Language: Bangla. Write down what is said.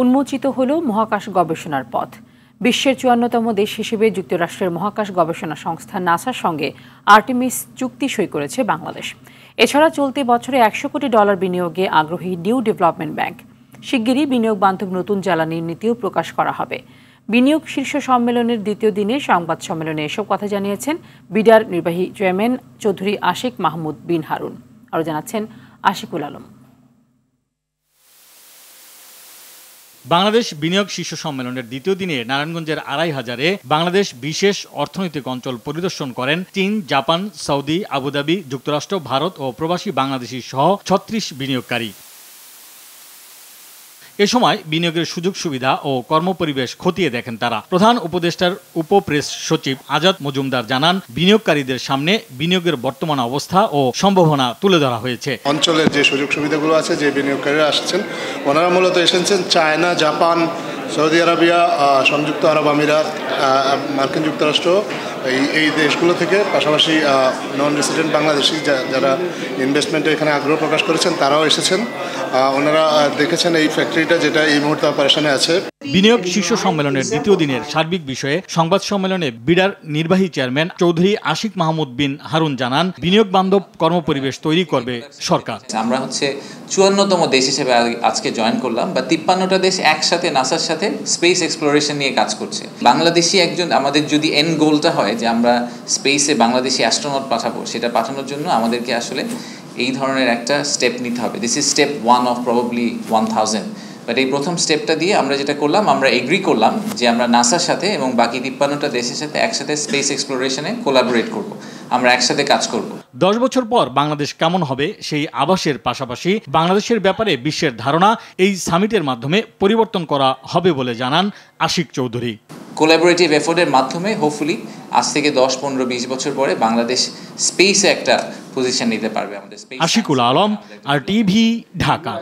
উন্মোচিত হল মহাকাশ গবেষণার পথ। বিশ্বের ৫৪তম দেশ হিসেবে যুক্তরাষ্ট্রের মহাকাশ গবেষণা সংস্থা নাসার সঙ্গে আর্টেমিস চুক্তি সই করেছে বাংলাদেশ। এছাড়া চলতি বছরে $১০০ কোটি বিনিয়োগে আগ্রহী নিউ ডেভেলপমেন্ট ব্যাংক। শিগগিরই বিনিয়োগ বান্ধব নতুন জ্বালানির নীতিও প্রকাশ করা হবে। বিনিয়োগ শীর্ষ সম্মেলনের দ্বিতীয় দিনে সংবাদ সম্মেলনে এসব কথা জানিয়েছেন বিডার নির্বাহী চেয়ারম্যান চৌধুরী আশিক মাহমুদ বিন হারুন। আরও জানাচ্ছেন আশিকুল আলম। বাংলাদেশ বিনিয়োগ শীর্ষ সম্মেলনের দ্বিতীয় দিনে নারায়ণগঞ্জের ২৫০০-এ বাংলাদেশ বিশেষ অর্থনৈতিক অঞ্চল পরিদর্শন করেন চীন, জাপান, সৌদি, আবুধাবি, যুক্তরাষ্ট্র, ভারত ও প্রবাসী বাংলাদেশি সহ ৩৬ বিনিয়োগকারী। এ সময় বিনিয়োগের সুযোগ সুবিধা ও কর্মপরিবেশ খতিয়ে দেখেন তারা। প্রধান উপদেষ্টার উপপ্রেস সচিব আজাদ মজুমদার জানান, বিনিয়োগকারীদের সামনে বিনিয়োগের বর্তমান অবস্থা ও সম্ভাবনা তুলে ধরা হয়েছে। অঞ্চলের যে সুযোগ সুবিধাগুলো আছে, যে বিনিয়োগকারীরা আসছেন, ওনারা মূলত এসেছেন চায়না, জাপান, সৌদি আরবিয়া, সংযুক্ত আরব আমিরাত, মার্কিন যুক্তরাষ্ট্র, এই দেশগুলো থেকে, পাশাপাশি নন রেসিডেন্ট বাংলাদেশি যারা ইনভেস্টমেন্টে এখানে আগ্রহ প্রকাশ করেছেন তারাও এসেছেন। ওনারা দেখেছেন এই ফ্যাক্টরিটা যেটা এই মুহূর্তে অপারেশনে আছে। বিনিয়োগ শীর্ষ সম্মেলনের দ্বিতীয় দিনের সার্বিক বিষয়ে সংবাদ সম্মেলনে বিডার নির্বাহী চেয়ারম্যান চৌধুরী আশিক মাহমুদ বিন হারুন জানান, বিনিয়োগ বান্ধব কর্মপরিবেশ তৈরি করবে সরকার। আমরা ৫৪তম দেশ হিসেবে আজকে জয়েন করলাম, বা ৫৩টা দেশ একসাথে নাসার সাথে স্পেস এক্সপ্লোরেশন নিয়ে কাজ করছে। বাংলাদেশি একজন, আমাদের যদি এন্ড গোলটা হয় যে আমরা স্পেসে বাংলাদেশি অ্যাস্ট্রোনট পাঠাবো, সেটা পাঠানোর জন্য আমাদেরকে আসলে এই ধরনের একটা স্টেপ নিতে হবে। This is step 1 of probably 1000। But এই প্রথম স্টেপটা দিয়ে আমরা যেটা করলাম, আমরা এগ্রি করলাম যে আমরা নাসার সাথে এবং বাকি ৫৩টা দেশের সাথে একসাথে স্পেস এক্সপ্লোরেশনে কোলাবোরেট করব, আমরা একসাথে কাজ করব। ১০ বছর পর বাংলাদেশ কেমন হবে সেই আভাসের পাশাপাশি বাংলাদেশের ব্যাপারে বিশ্বের ধারণা এই সামিটের মাধ্যমে পরিবর্তন করা হবে বলে জানান আশিক চৌধুরী। কোলাবোরেটিভ এফোর্টের মাধ্যমে হোপফুলি আজ থেকে ১০, ১৫, ২০ বছর পরে বাংলাদেশ স্পেসে একটা পজিশন নিতে পারবে। আমাদের আশিকুল আলম, RTV, ঢাকা।